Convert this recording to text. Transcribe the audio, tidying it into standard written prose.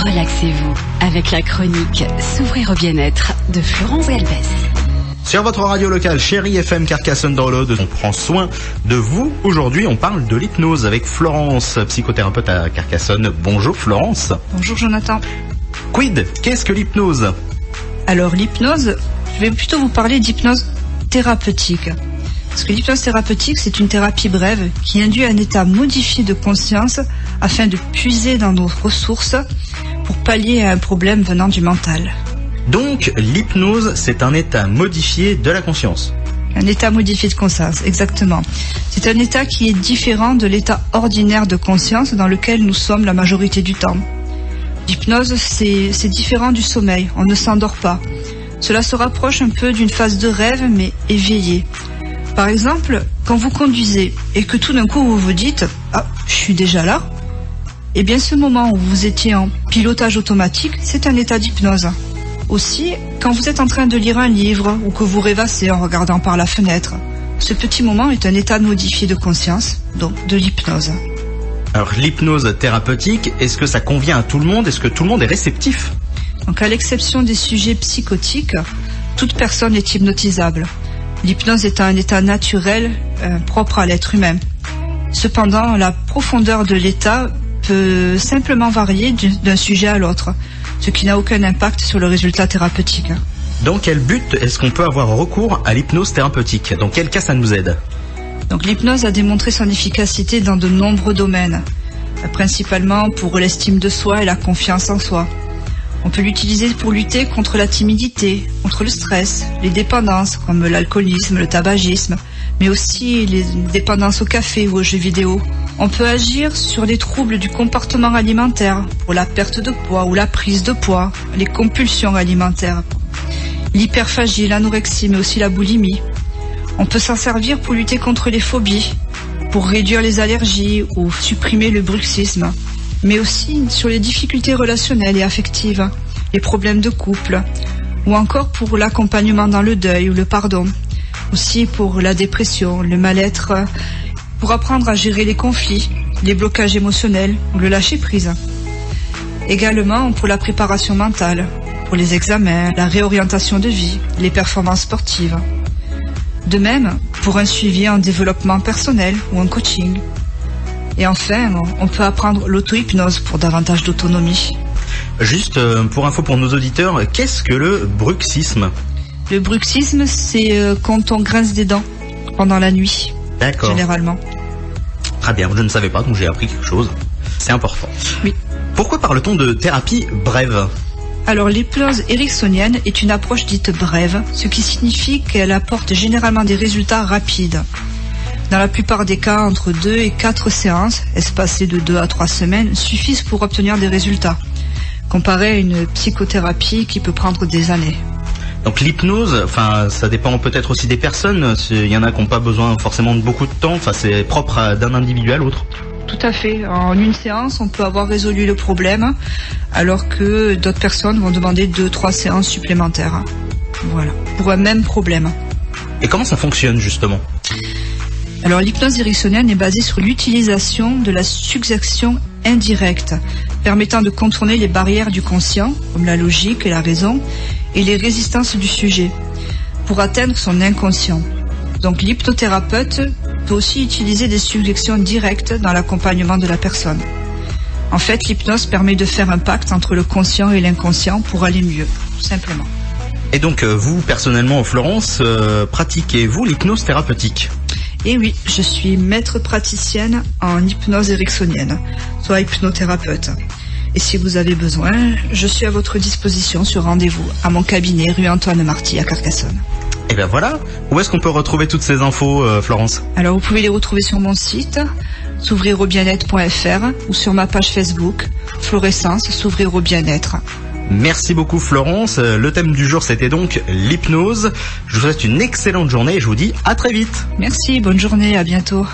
Relaxez-vous avec la chronique S'ouvrir au bien-être de Florence Galbès. Sur votre radio locale, Chérie FM Carcassonne Download, on prend soin de vous. Aujourd'hui, on parle de l'hypnose avec Florence, psychothérapeute à Carcassonne. Bonjour Florence. Bonjour Jonathan. Quid, qu'est-ce que l'hypnose ? Alors l'hypnose, je vais plutôt vous parler d'hypnose thérapeutique. Parce que l'hypnose thérapeutique, c'est une thérapie brève qui induit un état modifié de conscience afin de puiser dans nos ressources pour pallier à un problème venant du mental. Donc, l'hypnose, c'est un état modifié de la conscience. Un état modifié de conscience, exactement. C'est un état qui est différent de l'état ordinaire de conscience dans lequel nous sommes la majorité du temps. L'hypnose, c'est différent du sommeil, on ne s'endort pas. Cela se rapproche un peu d'une phase de rêve, mais éveillée. Par exemple, quand vous conduisez et que tout d'un coup vous vous dites « Ah, je suis déjà là », eh bien ce moment où vous étiez en pilotage automatique, c'est un état d'hypnose. Aussi, quand vous êtes en train de lire un livre ou que vous rêvassez en regardant par la fenêtre, ce petit moment est un état modifié de conscience, donc de l'hypnose. Alors l'hypnose thérapeutique, est-ce que ça convient à tout le monde ? Est-ce que tout le monde est réceptif ? Donc à l'exception des sujets psychotiques, toute personne est hypnotisable. L'hypnose est un état naturel propre à l'être humain. Cependant, la profondeur de l'état peut simplement varier d'un sujet à l'autre, ce qui n'a aucun impact sur le résultat thérapeutique. Dans quel but est-ce qu'on peut avoir recours à l'hypnose thérapeutique ? Dans quel cas ça nous aide ? Donc l'hypnose a démontré son efficacité dans de nombreux domaines, principalement pour l'estime de soi et la confiance en soi. On peut l'utiliser pour lutter contre la timidité, contre le stress, les dépendances comme l'alcoolisme, le tabagisme, mais aussi les dépendances au café ou aux jeux vidéo. On peut agir sur les troubles du comportement alimentaire, pour la perte de poids ou la prise de poids, les compulsions alimentaires, l'hyperphagie, l'anorexie, mais aussi la boulimie. On peut s'en servir pour lutter contre les phobies, pour réduire les allergies ou supprimer le bruxisme, mais aussi sur les difficultés relationnelles et affectives, les problèmes de couple, ou encore pour l'accompagnement dans le deuil ou le pardon, aussi pour la dépression, le mal-être, pour apprendre à gérer les conflits, les blocages émotionnels ou le lâcher-prise. Également pour la préparation mentale, pour les examens, la réorientation de vie, les performances sportives. De même, pour un suivi en développement personnel ou en coaching. Et enfin, on peut apprendre l'auto-hypnose pour davantage d'autonomie. Juste pour info pour nos auditeurs, qu'est-ce que le bruxisme ? Le bruxisme, c'est quand on grince des dents pendant la nuit. D'accord. Généralement. Très bien, je ne savais pas, donc j'ai appris quelque chose. C'est important. Oui. Pourquoi parle-t-on de thérapie brève ? Alors l'hypnose ericksonienne est une approche dite brève, ce qui signifie qu'elle apporte généralement des résultats rapides. Dans la plupart des cas, entre 2 et 4 séances, espacées de 2 à 3 semaines, suffisent pour obtenir des résultats, comparé à une psychothérapie qui peut prendre des années. Donc l'hypnose, ça dépend peut-être aussi des personnes. Il y en a qui n'ont pas besoin forcément de beaucoup de temps. C'est propre d'un individu à l'autre. Tout à fait. En une séance, on peut avoir résolu le problème, alors que d'autres personnes vont demander 2-3 séances supplémentaires. Voilà, pour un même problème. Et comment ça fonctionne justement ? Alors l'hypnose ericksonienne est basée sur l'utilisation de la suggestion indirecte, permettant de contourner les barrières du conscient, comme la logique et la raison, et les résistances du sujet, pour atteindre son inconscient. Donc l'hypnothérapeute peut aussi utiliser des suggestions directes dans l'accompagnement de la personne. En fait, l'hypnose permet de faire un pacte entre le conscient et l'inconscient pour aller mieux, tout simplement. Et donc vous, personnellement, Florence, pratiquez-vous l'hypnose thérapeutique ? Et oui, je suis maître praticienne en hypnose ericksonienne, soit hypnothérapeute. Et si vous avez besoin, je suis à votre disposition sur rendez-vous à mon cabinet rue Antoine Marty à Carcassonne. Et bien voilà, où est-ce qu'on peut retrouver toutes ces infos, Florence ? Alors vous pouvez les retrouver sur mon site, s'ouvriraubienêtre.fr, ou sur ma page Facebook, Florescence, s'ouvrir au bien-être. Merci beaucoup Florence, le thème du jour c'était donc l'hypnose. Je vous souhaite une excellente journée et je vous dis à très vite. Merci, bonne journée, à bientôt.